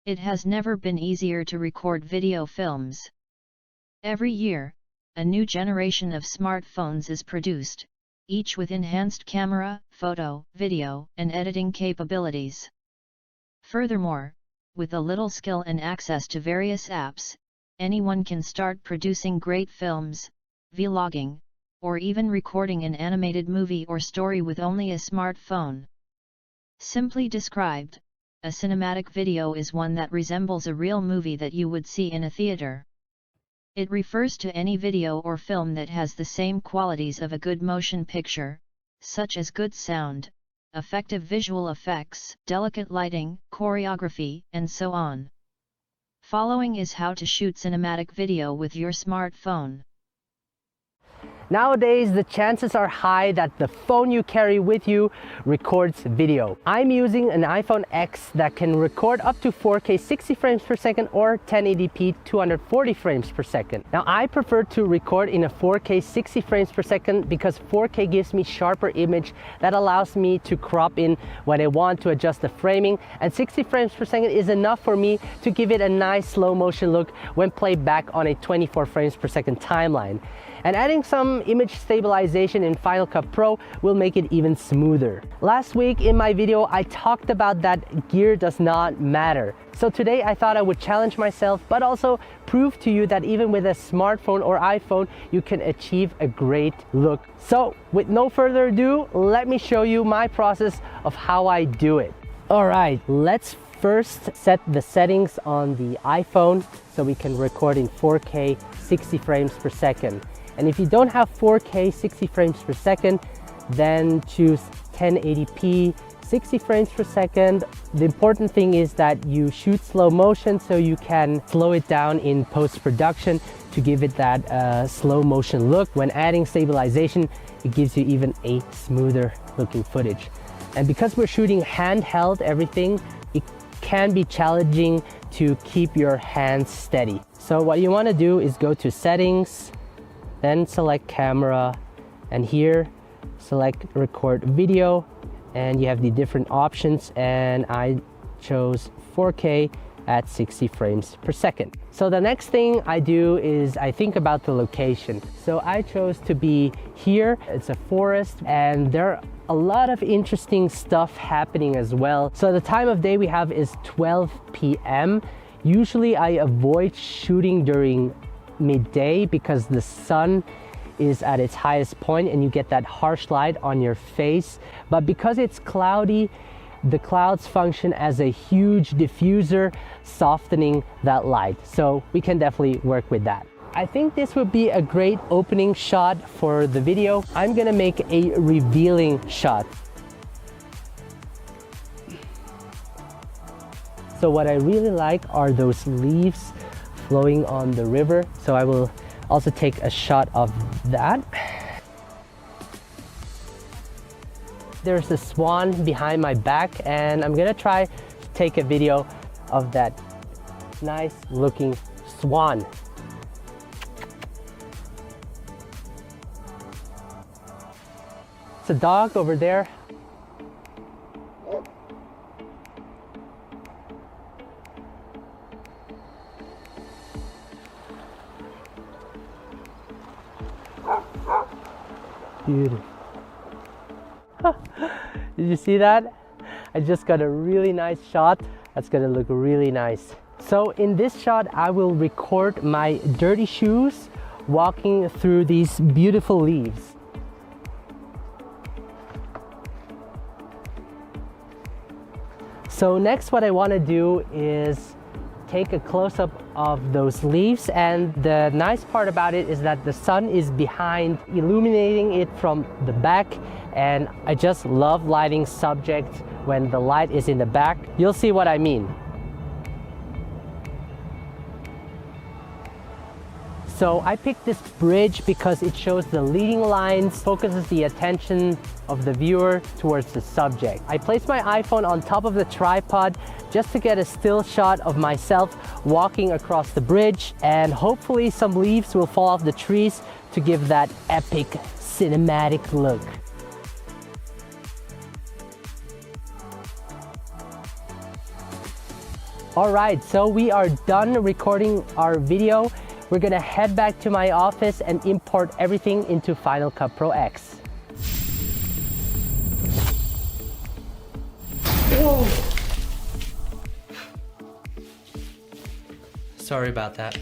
It has never been easier to record video films. Every year, a new generation of smartphones is produced, each with enhanced camera, photo, video, and editing capabilities. Furthermore, with a little skill and access to various apps, anyone can start producing great films, vlogging, or even recording an animated movie or story with only a smartphone. Simply described, a cinematic video is one that resembles a real movie that you would see in a theater. It refers to any video or film that has the same qualities of a good motion picture, such as good sound, effective visual effects, delicate lighting, choreography, and so on. Following is how to shoot cinematic video with your smartphone. Nowadays, the chances are high that the phone you carry with you records video. I'm using an iPhone X that can record up to 4K 60 frames per second or 1080p 240 frames per second. Now, I prefer to record in a 4K 60 frames per second because 4K gives me sharper image that allows me to crop in when I want to adjust the framing, and 60 frames per second is enough for me to give it a nice slow motion look when played back on a 24 frames per second timeline. And adding some image stabilization in Final Cut Pro will make it even smoother. Last week in my video, I talked about that gear does not matter. So today I thought I would challenge myself, but also prove to you that even with a smartphone or iPhone, you can achieve a great look. So with no further ado, let me show you my process of how I do it. All right, let's first set the settings on the iPhone so we can record in 4K 60 frames per second. And if you don't have 4K 60 frames per second, then choose 1080p 60 frames per second. The important thing is that you shoot slow motion so you can slow it down in post-production to give it that slow motion look. When adding stabilization, it gives you even a smoother looking footage. And because we're shooting handheld everything, it can be challenging to keep your hands steady. So what you want to do is go to settings, then select camera, and here select record video, and you have the different options, and I chose 4K at 60 frames per second. So the next thing I do is I think about the location. So I chose to be here. It's a forest and there are a lot of interesting stuff happening as well. So the time of day we have is 12 p.m. Usually I avoid shooting during midday because the sun is at its highest point and you get that harsh light on your face. But because it's cloudy, the clouds function as a huge diffuser, softening that light. So we can definitely work with that. I think this would be a great opening shot for the video. I'm gonna make a revealing shot. So what I really like are those leaves flowing on the river. So I will also take a shot of that. There's a swan behind my back and I'm gonna try to take a video of that nice looking swan. It's a dog over there. Beautiful. Did you see that? I just got a really nice shot. That's gonna look really nice. So in this shot, I will record my dirty shoes walking through these beautiful leaves. So next what I want to do is take a close-up of those leaves, and the nice part about it is that the sun is behind, illuminating it from the back, and I just love lighting subjects when the light is in the back. You'll see what I mean. So I picked this bridge because it shows the leading lines, focuses the attention of the viewer towards the subject. I placed my iPhone on top of the tripod just to get a still shot of myself walking across the bridge, and hopefully some leaves will fall off the trees to give that epic cinematic look. Alright, so we are done recording our video. We're gonna head back to my office and import everything into Final Cut Pro X. Whoa. Sorry about that.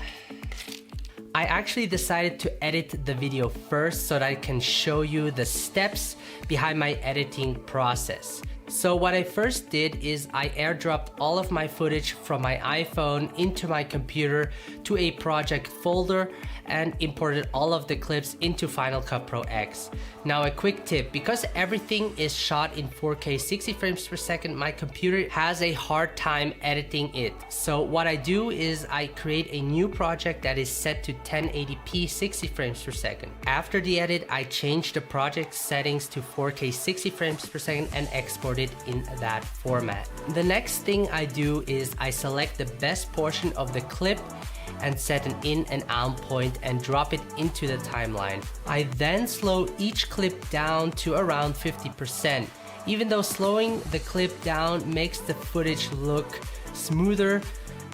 I actually decided to edit the video first so that I can show you the steps behind my editing process. So what I first did is I airdropped all of my footage from my iPhone into my computer to a project folder and imported all of the clips into Final Cut Pro X. Now a quick tip, because everything is shot in 4K 60 frames per second, my computer has a hard time editing it. So what I do is I create a new project that is set to 1080p 60 frames per second. After the edit, I change the project settings to 4K 60 frames per second and export it in that format. The next thing I do is I select the best portion of the clip and set an in and out point and drop it into the timeline. I then slow each clip down to around 50%. Even though slowing the clip down makes the footage look smoother,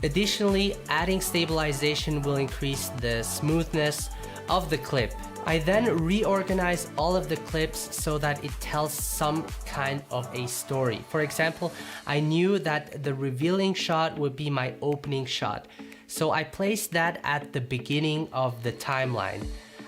additionally, adding stabilization will increase the smoothness of the clip. I then reorganize all of the clips so that it tells some kind of a story. For example, I knew that the revealing shot would be my opening shot, so I placed that at the beginning of the timeline.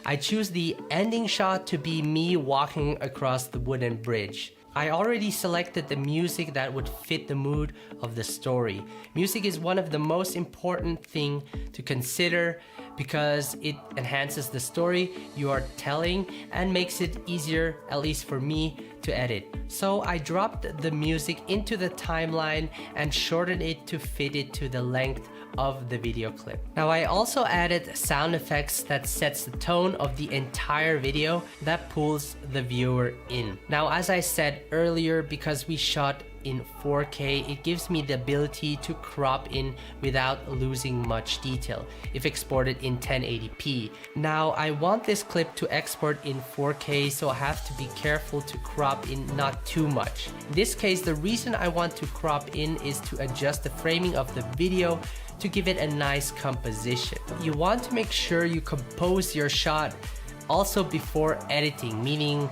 I choose the ending shot to be me walking across the wooden bridge. I already selected the music that would fit the mood of the story. Music is one of the most important things to consider because it enhances the story you are telling and makes it easier, at least for me, to edit. So I dropped the music into the timeline and shortened it to fit it to the length of the video clip. Now I also added sound effects that sets the tone of the entire video that pulls the viewer in. Now as I said earlier, because we shot in 4K, it gives me the ability to crop in without losing much detail if exported in 1080p. Now I want this clip to export in 4K, so I have to be careful to crop in not too much. In this case, the reason I want to crop in is to adjust the framing of the video to give it a nice composition. You want to make sure you compose your shot also before editing, meaning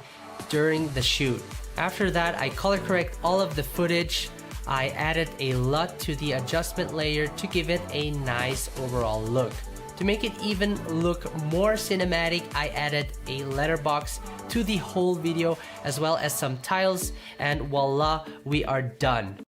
during the shoot. After that, I color correct all of the footage. I added a LUT to the adjustment layer to give it a nice overall look. To make it even look more cinematic, I added a letterbox to the whole video as well as some tiles, and voila, we are done.